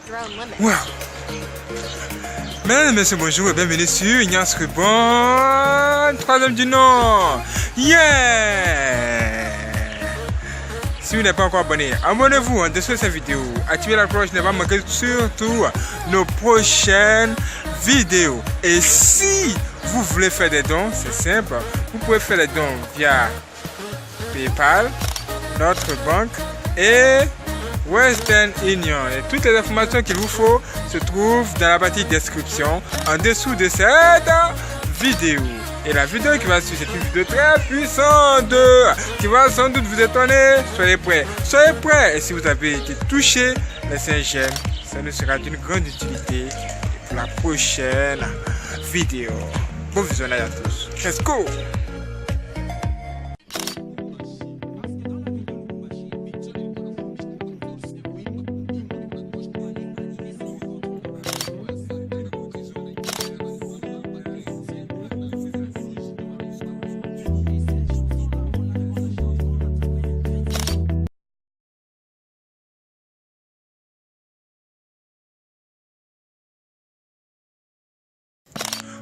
Wow. Mesdames et messieurs, bonjour et bienvenue sur Ignace Rubon, troisième du nom. Yeah! Si vous n'êtes pas encore abonné, abonnez-vous en dessous de cette vidéo. Activez la cloche, ne pas manquer surtout nos prochaines vidéos. Et si vous voulez faire des dons, c'est simple. Vous pouvez faire les dons via PayPal, notre banque et Western Union. Et toutes les informations qu'il vous faut se trouvent dans la partie description en dessous de cette vidéo. Et la vidéo qui va suivre, c'est une vidéo très puissante qui va sans doute vous étonner. Soyez prêts. Soyez prêts. Et si vous avez été touché, laissez un j'aime. Ça nous sera d'une grande utilité pour la prochaine vidéo. Bon visionnage à tous. Let's go!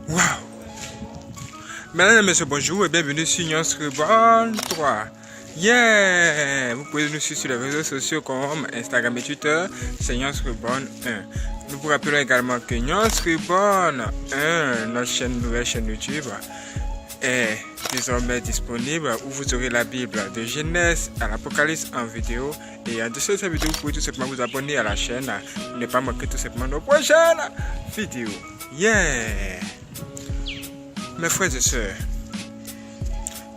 Wow! Mesdames et messieurs, bonjour et bienvenue sur Ignace Rubon 3. Yeah! Vous pouvez nous suivre sur les réseaux sociaux comme Instagram et Twitter, c'est Ignace Rubon 1. Nous vous rappelons également que Ignace Rubon 1, notre nouvelle chaîne YouTube, est désormais disponible où vous aurez la Bible de Genèse à l'Apocalypse en vidéo. Et en dessous de cette vidéo, vous pouvez tout simplement vous abonner à la chaîne pour ne pas manquer tout simplement nos prochaines vidéos. Yeah! Mes frères et sœurs,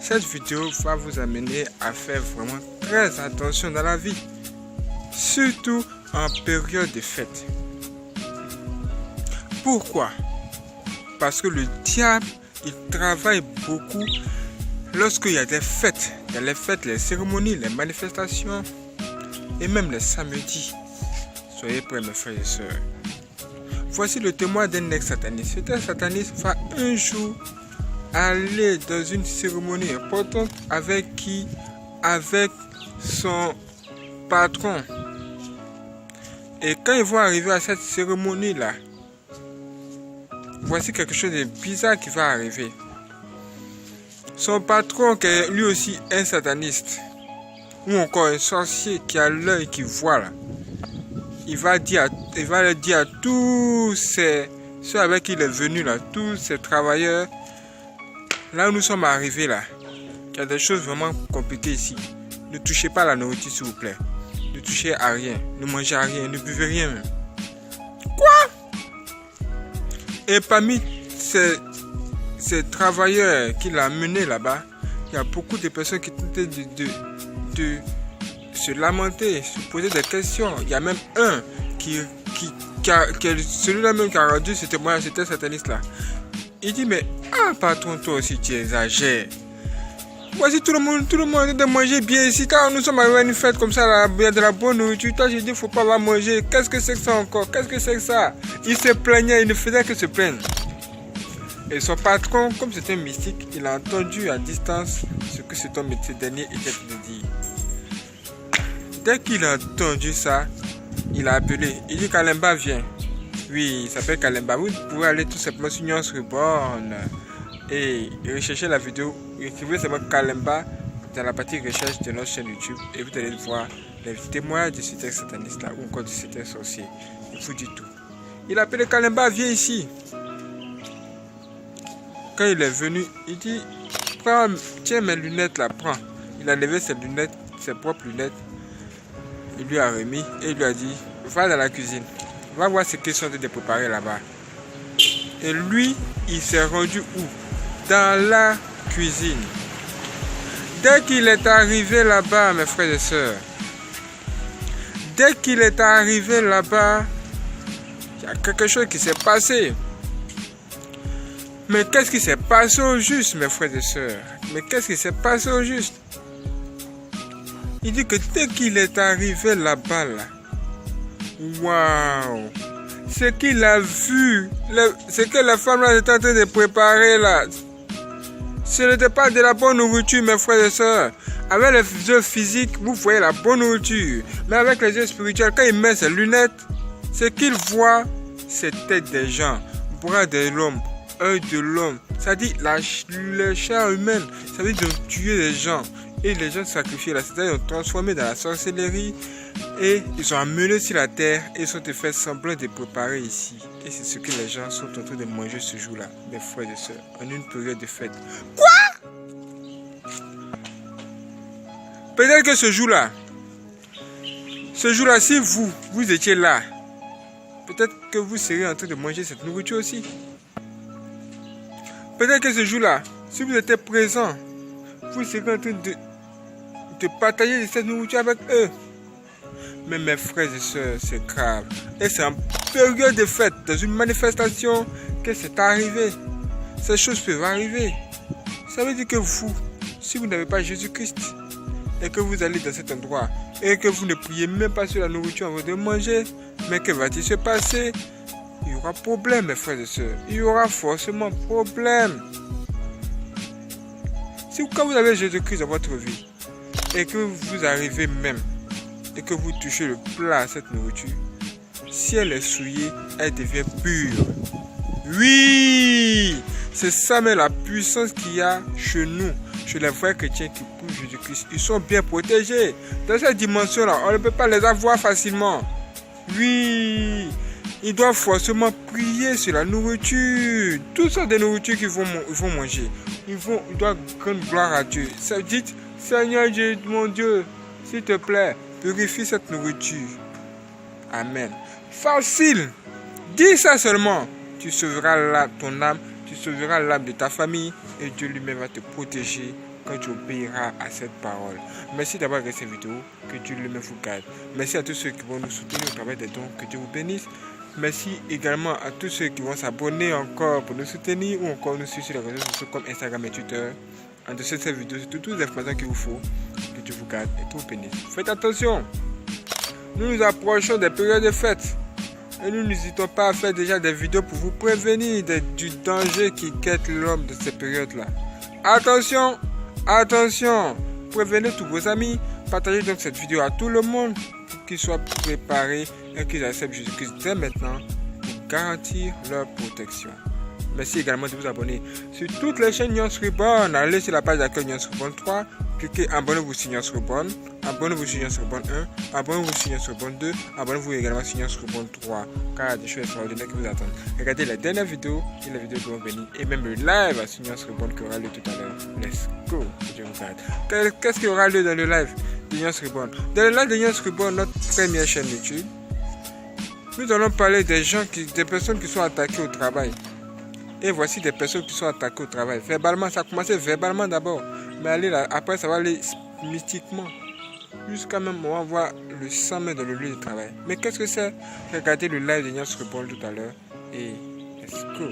cette vidéo va vous amener à faire vraiment très attention dans la vie, surtout en période de fête. Pourquoi? Parce que le diable, il travaille beaucoup lorsqu'il y a des fêtes. Dans les fêtes, les cérémonies, les manifestations et même les samedis. Soyez prêts, mes frères et sœurs. Voici le témoin d'un ex-sataniste. Cet ex-sataniste va un jour aller dans une cérémonie importante avec qui? Avec son patron. Et quand ils vont arriver à cette cérémonie-là, voici quelque chose de bizarre qui va arriver. Son patron, qui est lui aussi un sataniste, ou encore un sorcier qui a l'œil qui voit là, il va le dire à tous ceux avec qui il est venu là, tous ces travailleurs, là où nous sommes arrivés là, il y a des choses vraiment compliquées ici. Ne touchez pas à la nourriture s'il vous plaît. Ne touchez à rien, ne mangez à rien, ne buvez rien même. Quoi? Et parmi ces travailleurs qu'il a menés là-bas, il y a beaucoup de personnes qui tentaient de se lamenter, se poser des questions. Il y a même un celui-là même qui a rendu ce témoignage, c'était sataniste là. Il dit mais patron, toi aussi tu exagères. Voici tout le monde est de manger bien ici. Quand nous sommes arrivés à une fête comme ça, là, il y a de la bonne nourriture. Toi j'ai dit faut pas la manger. Qu'est-ce que c'est que ça encore? Qu'est-ce que c'est que ça? Il se plaignait, il ne faisait que se plaindre. Et son patron, comme c'était un mystique, il a entendu à distance ce que cet homme dernier était de dire. Dès qu'il a entendu ça, il a appelé. Il dit Kalemba viens. Oui, il s'appelle Kalemba. Vous pouvez aller tout simplement sur Ignace Rubon et rechercher la vidéo. Écrivez seulement Kalemba dans la partie recherche de notre chaîne YouTube et vous allez voir les témoignages de cet ex-sataniste là ou encore de cet ex-sorcier. Il vous dit tout. Il a appelé Kalemba, viens ici. Quand il est venu, il dit tiens mes lunettes là, prends. Il a levé ses lunettes, ses propres lunettes. Il lui a remis et il lui a dit va dans la cuisine, va voir ce qu'ils sont en train de préparer là-bas. Et lui, il s'est rendu où? Dans la cuisine. Dès qu'il est arrivé là-bas, mes frères et sœurs, dès qu'il est arrivé là-bas, il y a quelque chose qui s'est passé. Mais qu'est-ce qui s'est passé au juste, mes frères et sœurs? Mais qu'est-ce qui s'est passé au juste? Il dit que dès qu'il est arrivé là-bas, là, waouh, ce qu'il a vu, ce que la femme là était en train de préparer là, ce n'était pas de la bonne nourriture, mes frères et sœurs. Avec les yeux physiques, vous voyez la bonne nourriture. Mais avec les yeux spirituels, quand il met ses lunettes, Ce qu'ils voient, c'est tête des gens, bras de l'homme, œil de l'homme. Ça dit la chair humaine, ça veut dire de tuer les gens. Et les gens sacrifiés là, c'est-à-dire ils ont transformé dans la sorcellerie. Et ils ont amené sur la terre et ils ont fait semblant de préparer ici. Et c'est ce que les gens sont en train de manger ce jour-là, mes frères et sœurs, en une période de fête. Quoi? Peut-être que ce jour-là, si vous étiez là, peut-être que vous serez en train de manger cette nourriture aussi. Peut-être que ce jour-là, si vous étiez présent, vous serez en train de partager cette nourriture avec eux. Mais mes frères et sœurs, c'est grave. Et c'est en période de fête, dans une manifestation, que c'est arrivé. Ces choses peuvent arriver. Ça veut dire que vous, si vous n'avez pas Jésus-Christ, et que vous allez dans cet endroit, et que vous ne priez même pas sur la nourriture avant de manger, mais que va-t-il se passer? Il y aura problème, mes frères et sœurs. Il y aura forcément problème. Si quand vous avez Jésus-Christ dans votre vie, et que vous arrivez même, et que vous touchez le plat à cette nourriture, si elle est souillée, elle devient pure. Oui, c'est ça, mais la puissance qu'il y a chez nous, chez les vrais chrétiens qui poussent Jésus-Christ. Ils sont bien protégés. Dans cette dimension-là, on ne peut pas les avoir facilement. Oui, ils doivent forcément prier sur la nourriture. Toutes sortes de nourriture qu'ils vont manger. Ils doivent rendre gloire à Dieu. Ça dit, Seigneur Dieu, mon Dieu, s'il te plaît, purifie cette nourriture. Amen. Facile. Dis ça seulement. Tu sauveras ton âme. Tu sauveras l'âme de ta famille. Et Dieu lui-même va te protéger quand tu obéiras à cette parole. Merci d'avoir regardé cette vidéo. Que Dieu lui-même vous garde. Merci à tous ceux qui vont nous soutenir au travers des dons. Que Dieu vous bénisse. Merci également à tous ceux qui vont s'abonner encore pour nous soutenir ou encore nous suivre sur les réseaux sociaux comme Instagram et Twitter. En dessous de cette vidéo, c'est toutes les informations qu'il vous faut. Que Dieu vous garde et tout vous bénisse. Faites attention. Nous approchons des périodes de fête. Et nous n'hésitons pas à faire déjà des vidéos pour vous prévenir du danger qui guette l'homme de ces périodes-là. Attention, attention. Prévenez tous vos amis. Partagez donc cette vidéo à tout le monde pour qu'ils soient préparés et qu'ils acceptent Jésus-Christ dès maintenant pour garantir leur protection. Merci également de vous abonner sur toutes les chaînes Nyons Reborn. Allez sur la page d'accueil Nyons Reborn 3. Cliquez abonnez-vous sur Nyons Reborn. Abonnez-vous sur Nyons Reborn 1. Abonnez-vous sur Nyons Reborn 2. Abonnez-vous également sur Nyons Reborn 3. Car il y a des choses extraordinaires qui vous attendent. Regardez la dernière vidéo et la vidéo qui vont venir. Et même le live sur Nyons Reborn qui aura lieu tout à l'heure. Let's go. Je vous garde. Qu'est-ce qui aura lieu dans le live de Nyons Reborn? Dans le live de Nyons Reborn, notre première chaîne YouTube, nous allons parler des personnes qui sont attaquées au travail. Et voici des personnes qui sont attaquées au travail. Verbalement, ça a commencé verbalement d'abord. Mais après, ça va aller mystiquement. Jusqu'à même, on va voir le sang dans le lieu de travail. Mais qu'est-ce que c'est? Regardez le live de Nyons Reborn tout à l'heure. Et let's go.